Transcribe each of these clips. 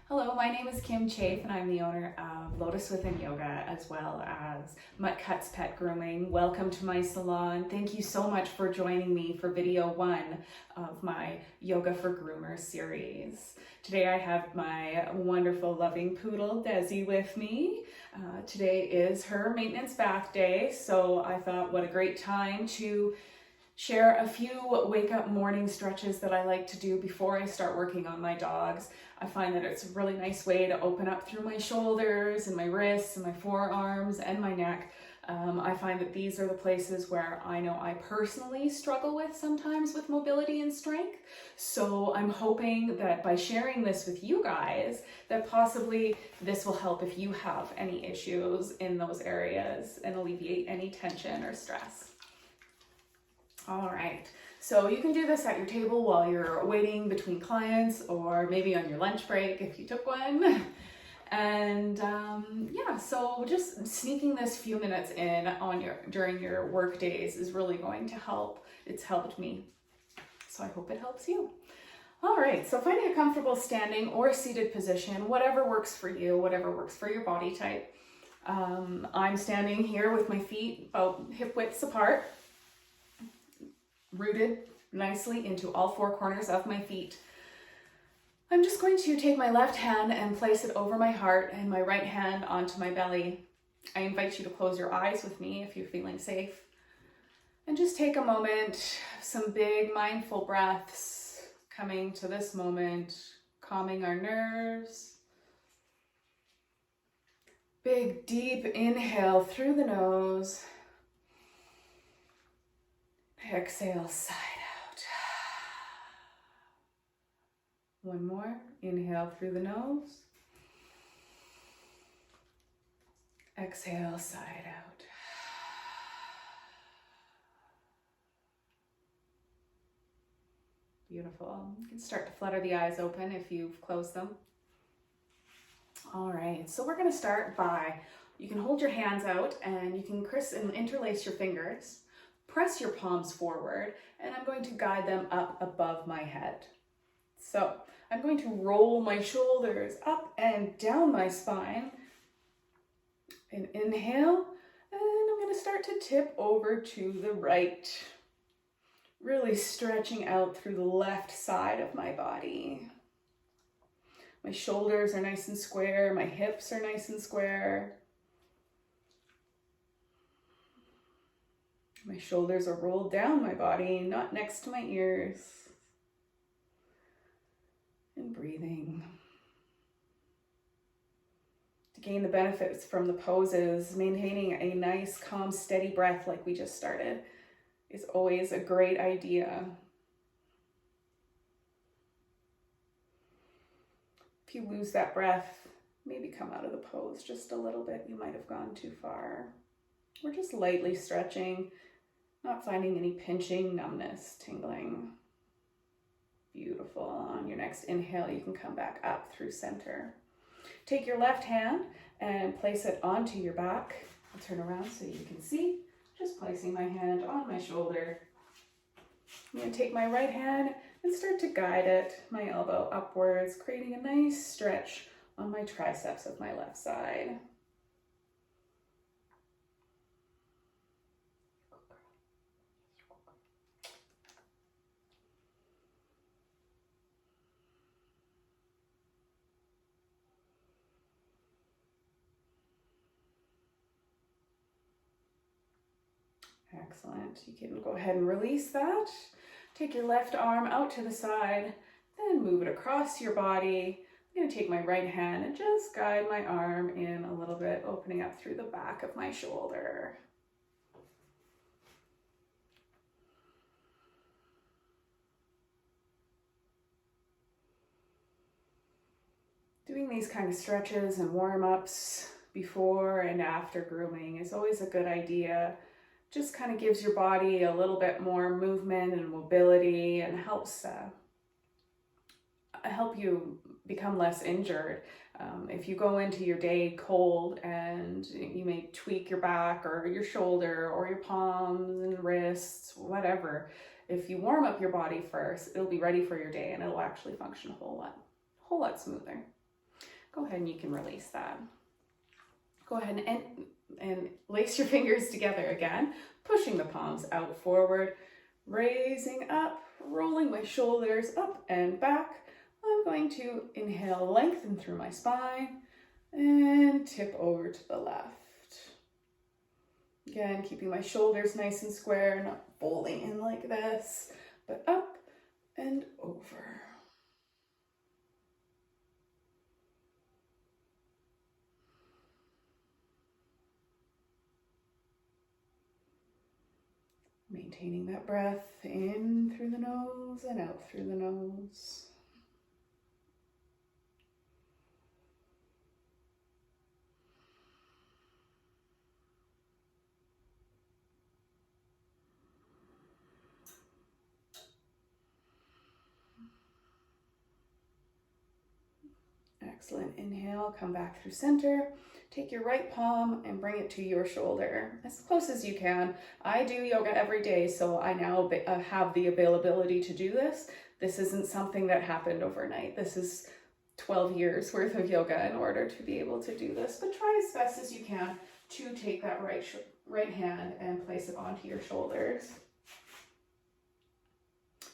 Hello, my name is Kim Chafe and I'm the owner of Lotus Within Yoga as well as Mutt Cuts Pet Grooming. Welcome to my salon. Thank you so much for joining me for video 1 of my Yoga for Groomers series. Today I have my wonderful loving poodle Desi with me. Today is her maintenance bath day, so I thought what a great time to share a few wake up morning stretches that I like to do before I start working on my dogs. I find that it's a really nice way to open up through my shoulders and my wrists and my forearms and my neck. I find that these are the places where I know I personally struggle with sometimes with mobility and strength. So I'm hoping that by sharing this with you guys, that possibly this will help if you have any issues in those areas and alleviate any tension or stress. All right, so you can do this at your table while you're waiting between clients or maybe on your lunch break if you took one. And yeah, so just sneaking this few minutes in on during your work days is really going to help. It's helped me, so I hope it helps you. All right, so finding a comfortable standing or seated position, whatever works for you, whatever works for your body type. I'm standing here with my feet about hip widths apart, rooted nicely into all four corners of my feet. I'm just going to take my left hand and place it over my heart and my right hand onto my belly. I invite you to close your eyes with me if you're feeling safe. And just take a moment, some big mindful breaths coming to this moment, calming our nerves. Big deep inhale through the nose. Exhale, side out. One more. Inhale through the nose. Exhale, side out. Beautiful. You can start to flutter the eyes open if you've closed them. All right, so we're going to start by, you can hold your hands out and you can interlace your fingers. Press your palms forward, and I'm going to guide them up above my head. So I'm going to roll my shoulders up and down my spine. And inhale, and I'm going to start to tip over to the right. Really stretching out through the left side of my body. My shoulders are nice and square, my hips are nice and square. My shoulders are rolled down my body, not next to my ears. And breathing. To gain the benefits from the poses, maintaining a nice, calm, steady breath like we just started is always a great idea. If you lose that breath, maybe come out of the pose just a little bit. You might have gone too far. We're just lightly stretching. Not finding any pinching, numbness, tingling. Beautiful. On your next inhale, you can come back up through center. Take your left hand and place it onto your back. I'll turn around so you can see. Just placing my hand on my shoulder. I'm going to take my right hand and start to guide it, my elbow upwards, creating a nice stretch on my triceps of my left side. Excellent. You can go ahead and release that. Take your left arm out to the side, then move it across your body. I'm going to take my right hand and just guide my arm in a little bit, opening up through the back of my shoulder. Doing these kind of stretches and warm-ups before and after grooming is always a good idea. Just kind of gives your body a little bit more movement and mobility and helps help you become less injured. If you go into your day cold and you may tweak your back or your shoulder or your palms and wrists, whatever, if you warm up your body first, it'll be ready for your day and it'll actually function a whole lot smoother. Go ahead and you can release that. Go ahead and lace your fingers together again, pushing the palms out forward, raising up, rolling my shoulders up and back. I'm going to inhale, lengthen through my spine, and tip over to the left. Again, keeping my shoulders nice and square, not folding in like this, but up and over. Maintaining that breath in through the nose and out through the nose. Excellent. Inhale, come back through center. Take your right palm and bring it to your shoulder as close as you can. I do yoga every day, so I now have the availability to do this. This isn't something that happened overnight. This is 12 years worth of yoga in order to be able to do this, but try as best as you can to take that right hand and place it onto your shoulders.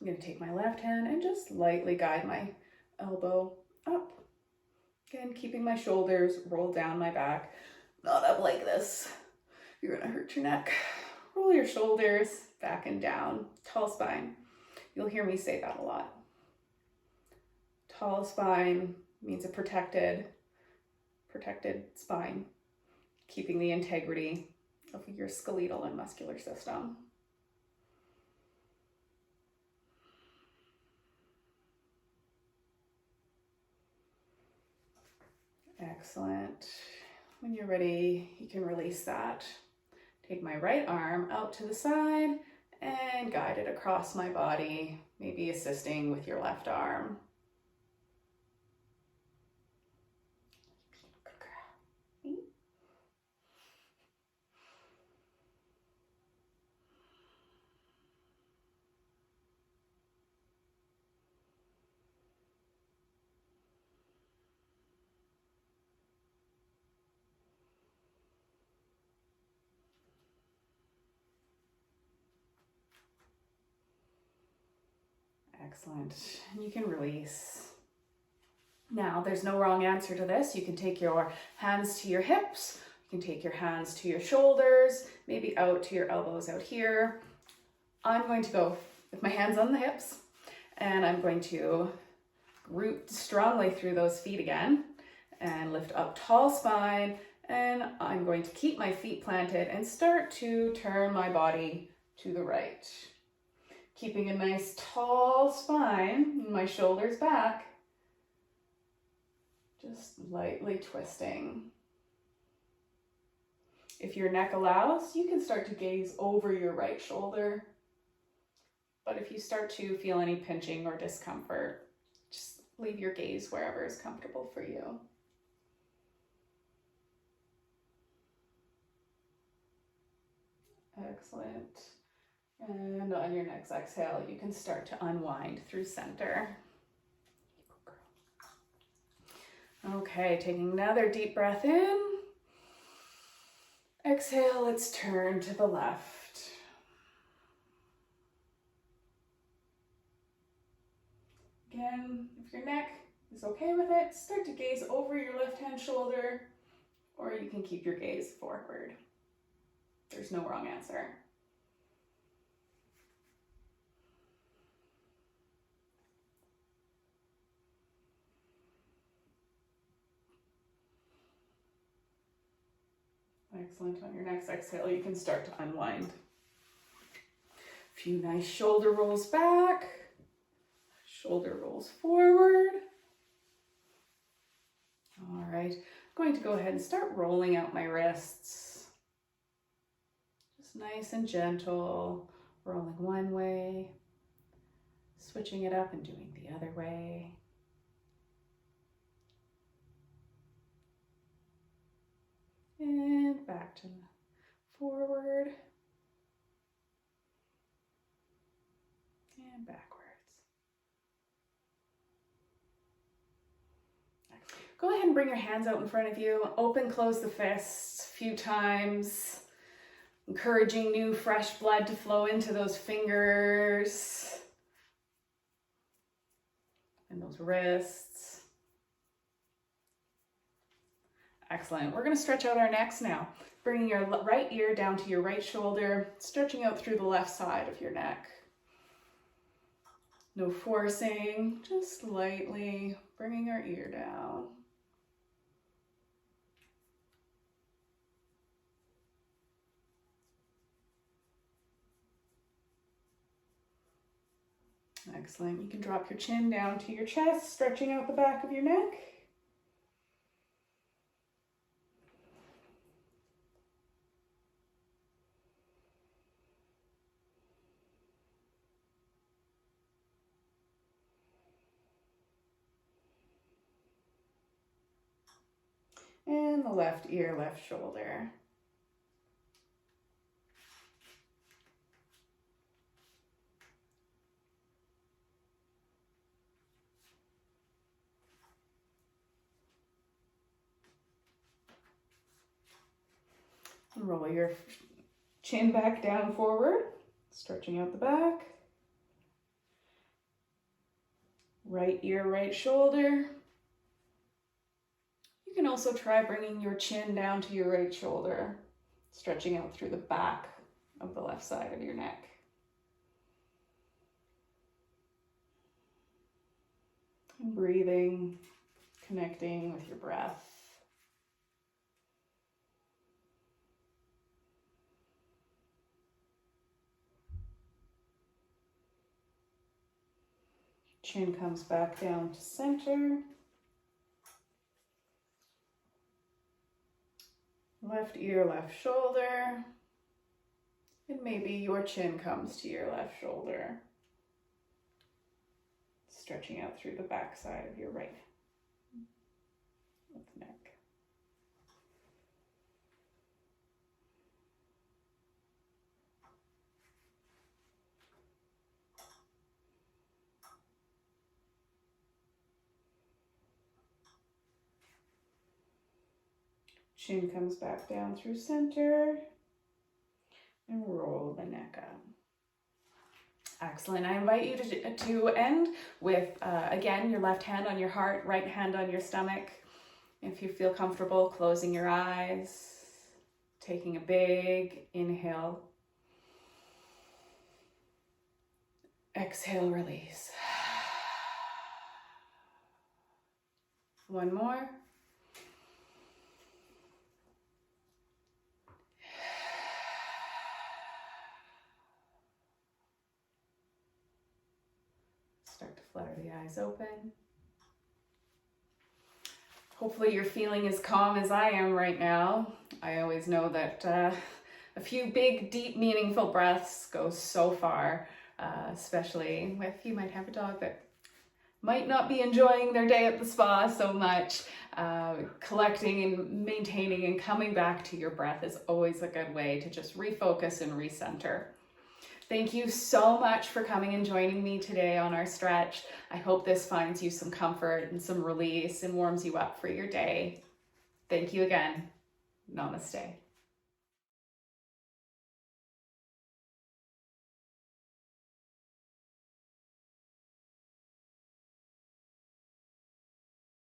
I'm going to take my left hand and just lightly guide my elbow up. Again, keeping my shoulders rolled down my back, not up like this. You're gonna hurt your neck. Roll your shoulders back and down, tall spine. You'll hear me say that a lot. Tall spine means a protected spine, keeping the integrity of your skeletal and muscular system. Excellent. When you're ready, you can release that. Take my right arm out to the side and guide it across my body, maybe assisting with your left arm. Excellent. And you can release. Now, there's no wrong answer to this. You can take your hands to your hips. You can take your hands to your shoulders, maybe out to your elbows out here. I'm going to go with my hands on the hips, and I'm going to root strongly through those feet again and lift up tall spine. And I'm going to keep my feet planted and start to turn my body to the right. Keeping a nice tall spine, my shoulders back, just lightly twisting. If your neck allows, you can start to gaze over your right shoulder. But if you start to feel any pinching or discomfort, just leave your gaze wherever is comfortable for you. Excellent. And on your next exhale, you can start to unwind through center. Okay, taking another deep breath in. Exhale, let's turn to the left. Again, if your neck is okay with it, start to gaze over your left hand shoulder, or you can keep your gaze forward. There's no wrong answer. Excellent. On your next exhale, you can start to unwind. A few nice shoulder rolls back, shoulder rolls forward. All right, I'm going to go ahead and start rolling out my wrists. Just nice and gentle, rolling one way, switching it up and doing the other way. And back to forward and backwards. Go ahead and bring your hands out in front of you. Open, close the fists a few times. Encouraging new fresh blood to flow into those fingers and those wrists. Excellent. We're going to stretch out our necks now. Bringing your right ear down to your right shoulder, stretching out through the left side of your neck. No forcing, just lightly bringing our ear down. Excellent. You can drop your chin down to your chest, stretching out the back of your neck. And the left ear, left shoulder. Roll your chin back down forward, stretching out the back. Right ear, right shoulder. You can also try bringing your chin down to your right shoulder, stretching out through the back of the left side of your neck. And breathing, connecting with your breath. Chin comes back down to center. Left ear, left shoulder. And maybe your chin comes to your left shoulder. Stretching out through the back side of your right neck. Chin comes back down through center and roll the neck up. Excellent. I invite you to end with, again, your left hand on your heart, right hand on your stomach. If you feel comfortable, closing your eyes, taking a big inhale. Exhale, release. One more. Start to flutter the eyes open. Hopefully you're feeling as calm as I am right now. I always know that a few big, deep, meaningful breaths go so far, especially if you might have a dog that might not be enjoying their day at the spa so much. Collecting and maintaining and coming back to your breath is always a good way to just refocus and recenter. Thank you so much for coming and joining me today on our stretch. I hope this finds you some comfort and some release and warms you up for your day. Thank you again. Namaste.